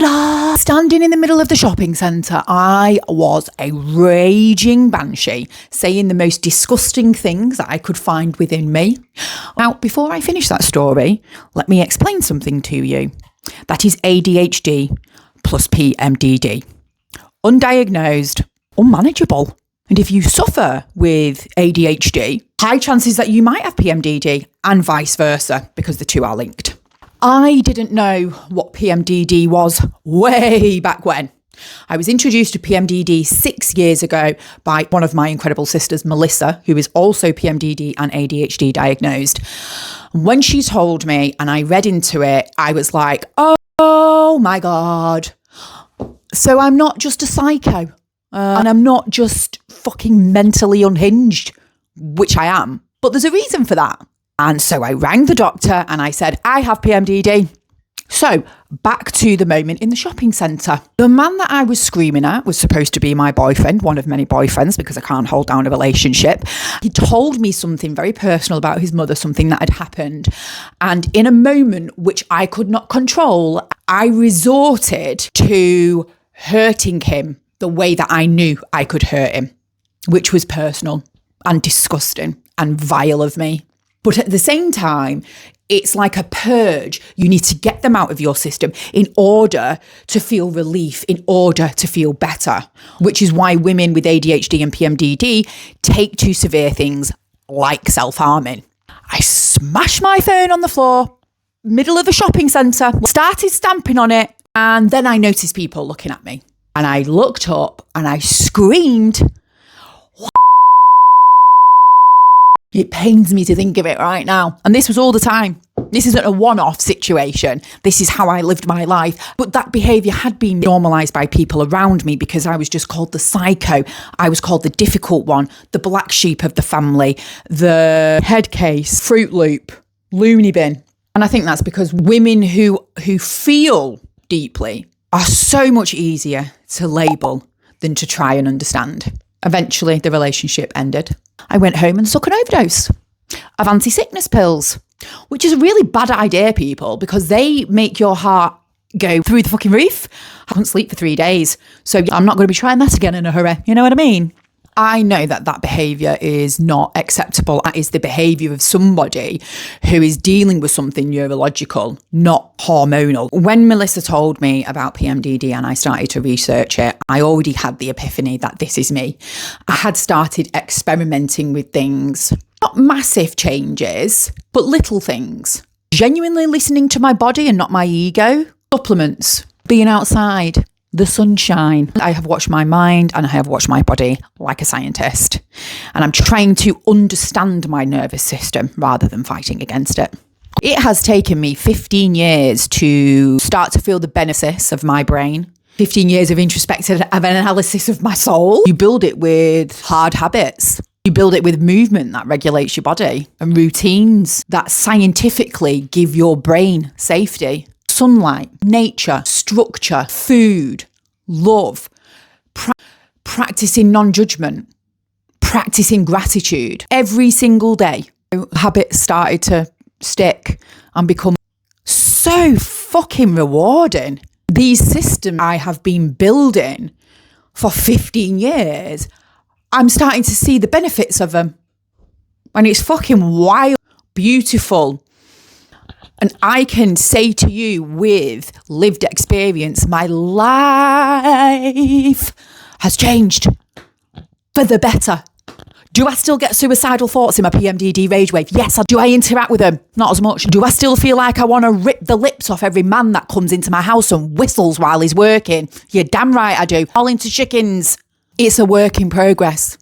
Ta-da! Standing in the middle of the shopping centre, I was a raging banshee, saying the most disgusting things that I could find within me. Now, before I finish that story, let me explain something to you. That is ADHD plus PMDD. Undiagnosed, unmanageable. And if you suffer with ADHD, high chances that you might have PMDD and vice versa, because the two are linked. I didn't know what PMDD was way back when. I was introduced to PMDD 6 years ago by one of my incredible sisters, Melissa, who is also PMDD and ADHD diagnosed. When she told me and I read into it, I was like, oh my God. So I'm not just a psycho and I'm not just fucking mentally unhinged, which I am. But there's a reason for that. And so I rang the doctor and I said, I have PMDD. So back to the moment in the shopping centre. The man that I was screaming at was supposed to be my boyfriend, one of many boyfriends, because I can't hold down a relationship. He told me something very personal about his mother, something that had happened. And in a moment which I could not control, I resorted to hurting him the way that I knew I could hurt him, which was personal and disgusting and vile of me. But at the same time, it's like a purge. You need to get them out of your system in order to feel relief, in order to feel better, which is why women with ADHD and PMDD take to severe things like self-harming. I smashed my phone on the floor, middle of the shopping centre, started stamping on it, and then I noticed people looking at me. And I looked up and I screamed. It pains me to think of it right now. And this was all the time. This isn't a one-off situation. This is how I lived my life. But that behaviour had been normalised by people around me because I was just called the psycho. I was called the difficult one, the black sheep of the family, the head case, Fruit Loop, loony bin. And I think that's because women who feel deeply are so much easier to label than to try and understand. Eventually, the relationship ended. I went home and took an overdose of anti-sickness pills, which is a really bad idea, people, because they make your heart go through the fucking roof. I couldn't sleep for 3 days, so I'm not going to be trying that again in a hurry. You know what I mean? I know that behaviour is not acceptable. That is the behaviour of somebody who is dealing with something neurological, not hormonal. When Melissa told me about PMDD and I started to research it, I already had the epiphany that this is me. I had started experimenting with things, not massive changes, but little things. Genuinely listening to my body and not my ego. Supplements, being outside, the sunshine. I have watched my mind and I have watched my body like a scientist. And I'm trying to understand my nervous system rather than fighting against it. It has taken me 15 years to start to feel the benefits of my brain. 15 years of introspective analysis of my soul. You build it with hard habits. You build it with movement that regulates your body and routines that scientifically give your brain safety. Sunlight, nature, structure, food, love, practicing non-judgment, practicing gratitude. Every single day, habits started to stick and become so fucking rewarding. These systems I have been building for 15 years, I'm starting to see the benefits of them. And it's fucking wild, beautiful. And I can say to you with lived experience, my life has changed for the better. Do I still get suicidal thoughts in my PMDD rage wave? Yes. Do I interact with them? Not as much. Do I still feel like I want to rip the lips off every man that comes into my house and whistles while he's working? You're damn right I do. All into chickens. It's a work in progress.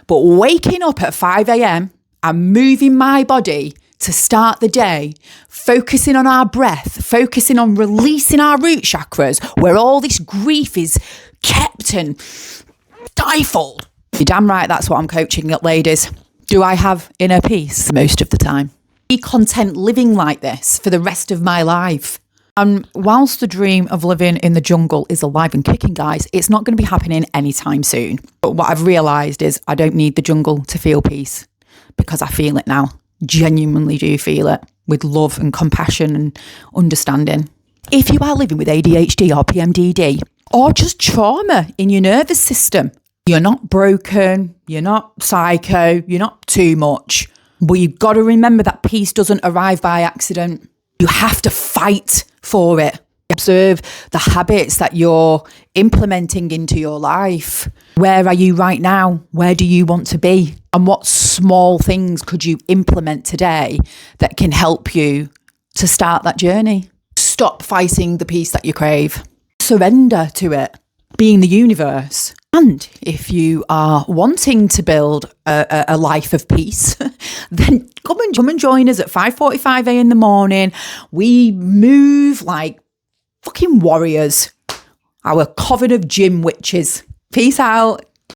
But waking up at 5 a.m. and moving my body to start the day, focusing on our breath, focusing on releasing our root chakras, where all this grief is kept and stifled. You're damn right that's what I'm coaching at, ladies. Do I have inner peace? Most of the time. Be content living like this for the rest of my life. And whilst the dream of living in the jungle is alive and kicking, guys, it's not going to be happening anytime soon. But what I've realised is I don't need the jungle to feel peace, because I feel it now. Genuinely do feel it with love and compassion and understanding. If you are living with ADHD or PMDD, or just trauma in your nervous system, you're not broken, you're not psycho, you're not too much. But you've got to remember that peace doesn't arrive by accident. You have to fight for it. Observe the habits that you're implementing into your life. Where are you right now? Where do you want to be? And what small things could you implement today that can help you to start that journey? Stop fighting the peace that you crave. Surrender to it, being the universe. And if you are wanting to build a life of peace, then come and join us at 5:45 a.m. in the morning. We move like fucking warriors. Our coven of gym witches. Peace out.